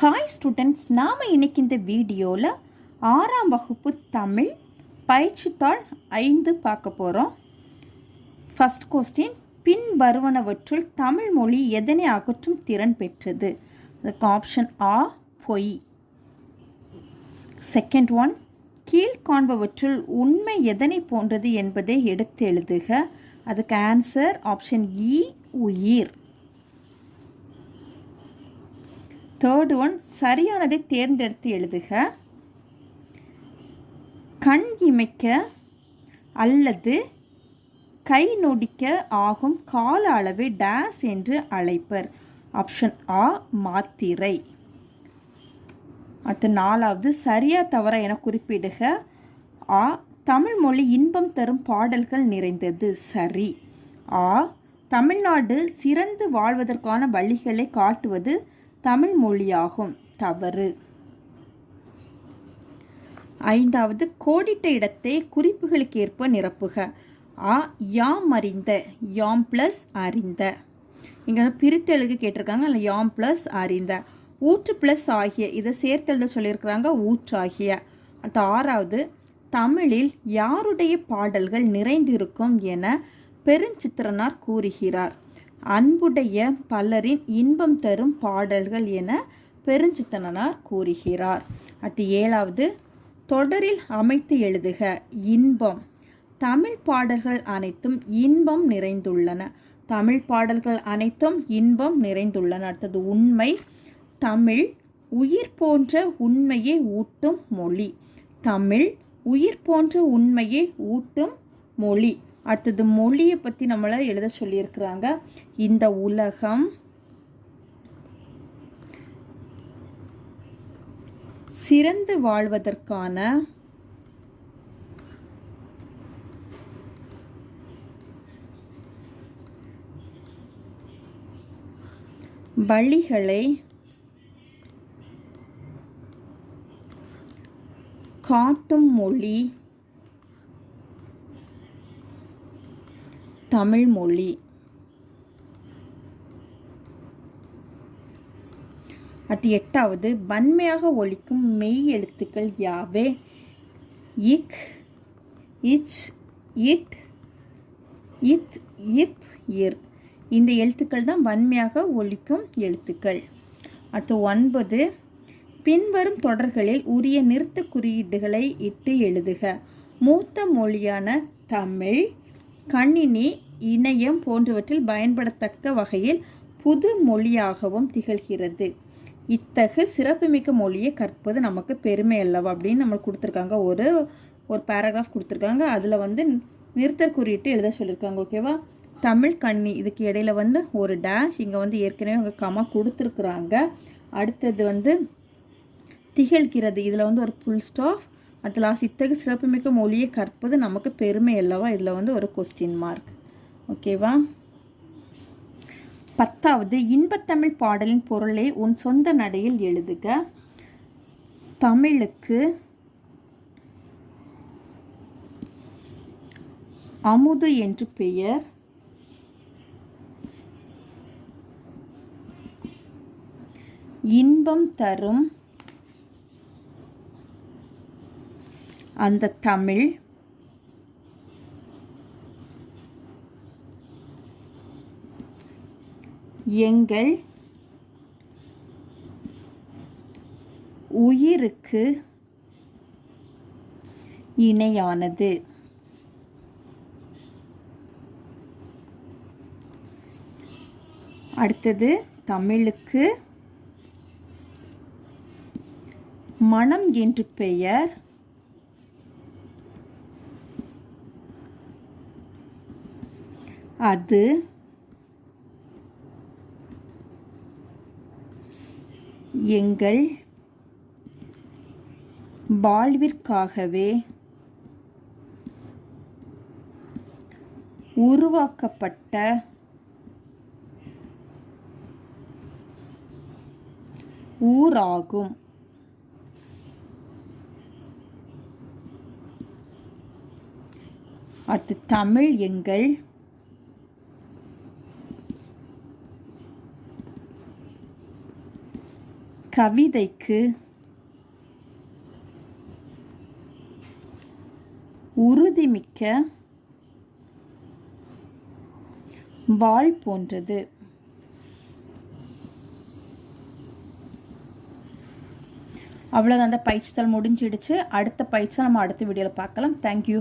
Hi students, நாம் இன்னைக்கு இந்த வீடியோவில் 6ஆம் வகுப்பு தமிழ் பயிற்சித்தாள் 5 பார்க்க போகிறோம். ஃபர்ஸ்ட் கொஸ்டின், பின் வருவனவற்றுள் தமிழ் மொழி எதனை அகற்றும் திறன் பெற்றது? அதுக்கு ஆப்ஷன் ஆ பொய். செகண்ட் ஒன், கீழ்காண்பவற்றுள் உண்மை எதனை போன்றது என்பதை எடுத்து எழுதுக. அதுக்கு ஆன்சர் ஆப்ஷன் இ உயிர். தேர்ட் ஒன், சரியானதை தேர்ந்தெடுத்து எழுதுக. கண் இமைக்க அல்லது கை நொடிக்க ஆகும் கால அளவை டேஸ் என்று அழைப்பர். ஆப்ஷன் ஆ மாத்திரை. அடுத்து நாலாவது, சரியா தவறா என குறிப்பிடுக. ஆ தமிழ் மொழி இன்பம் தரும் பாடல்கள் நிறைந்தது. சரி. ஆ தமிழ்நாடு சிறந்து வாழ்வதற்கான வழிகளை காட்டுவது தமிழ் மொழியாகும். தவறு. ஐந்தாவது, கோடிட்ட இடத்தை குறிப்புகளுக்கு ஏற்ப நிரப்புக. ஆ யாம் அறிந்த, யாம் ப்ளஸ் அறிந்த. இங்கே பிரித்தெழுக கேட்டிருக்காங்க, இல்லை யாம் ப்ளஸ் அறிந்த. ஊற்று ப்ளஸ் ஆகிய, இதை சேர்த்தெழுத சொல்லியிருக்கிறாங்க, ஊற்றாகிய. அடுத்த ஆறாவது, தமிழில் யாருடைய பாடல்கள் நிறைந்திருக்கும் என பெருஞ்சித்திரனார் கூறுகிறார்? அன்புடைய பலரின் இன்பம் தரும் பாடல்கள் என பெருஞ்சித்திரனார் கூறுகிறார். அடுத்து ஏழாவது, தொடரில் அமைத்து எழுதுக. இன்பம். தமிழ் பாடல்கள் அனைத்தும் இன்பம் நிறைந்துள்ளன. தமிழ் பாடல்கள் அனைத்தும் இன்பம் நிறைந்துள்ளன. அடுத்தது உண்மை. தமிழ் உயிர் போன்ற உண்மையை ஊட்டும் மொழி. தமிழ் உயிர் போன்ற உண்மையை ஊட்டும் மொழி. அடுத்தது மொழியை பற்றி நம்மளை எழுத சொல்லியிருக்கிறாங்க. இந்த உலகம் சிறந்து வாழ்வதற்கான வழிகளை காட்டும் மொழி தமிழ் மொழி. அடுத்து எட்டாவது, வன்மையாக ஒலிக்கும் மெய் எழுத்துக்கள் யாவே? இக், இச், இட், இத், இப், இர். இந்த எழுத்துக்கள் தான் வன்மையாக ஒலிக்கும் எழுத்துக்கள். அடுத்து 9, பின்வரும் தொடர்களில் உரிய நிறுத்த குறியீடுகளை இட்டு எழுதுக. மூத்த மொழியான தமிழ் கணினி, இணையம் போன்றவற்றில் பயன்படத்தக்க வகையில் புது மொழியாகவும் திகழ்கிறது. இத்தகு சிறப்புமிக்க மொழியை கற்பது நமக்கு பெருமை அல்லவா அப்படின்னு நம்மளுக்கு கொடுத்துருக்காங்க. ஒரு பேராகிராஃப் கொடுத்துருக்காங்க. அதில் நிறுத்தற் குறியிட்டு எழுத சொல்லியிருக்காங்க. ஓகேவா? தமிழ் கண்ணி, இதுக்கு இடையில ஒரு டேஷ், இங்கே ஏற்கனவே அவங்க கமா கொடுத்துருக்குறாங்க. அடுத்தது திகழ்கிறது, இதில் ஒரு ஃபுல் ஸ்டாப். அடுத்த லாஸ்ட், இத்தகு சிறப்புமிக்க மொழியை கற்பது நமக்கு பெருமை அல்லவா, இதில் ஒரு கொஸ்டின் மார்க். ஓகேவா? 10வது, இன்பத்தமிழ் பாடலின் பொருளை உன் சொந்த நடையில் எழுதுக. தமிழுக்கு அமுது என்று பெயர். இன்பம் தரும் அந்த தமிழ் எங்கள் உயிருக்கு இணையானது. அடுத்தது, தமிழுக்கு மனம் என்று பெயர். அது எங்கள் வாழ்விற்காகவே உருவாக்கப்பட்ட ஊராகும். அடுத்து, தமிழ் எங்கள் கவிதைக்கு உறுதிமிக்க வாள் போன்றது. அவ்வளோதான், அந்த பயிற்சித்தல் முடிஞ்சிடுச்சு. அடுத்த பயிற்சி நம்ம அடுத்த வீடியோவில் பார்க்கலாம். தேங்க்யூ.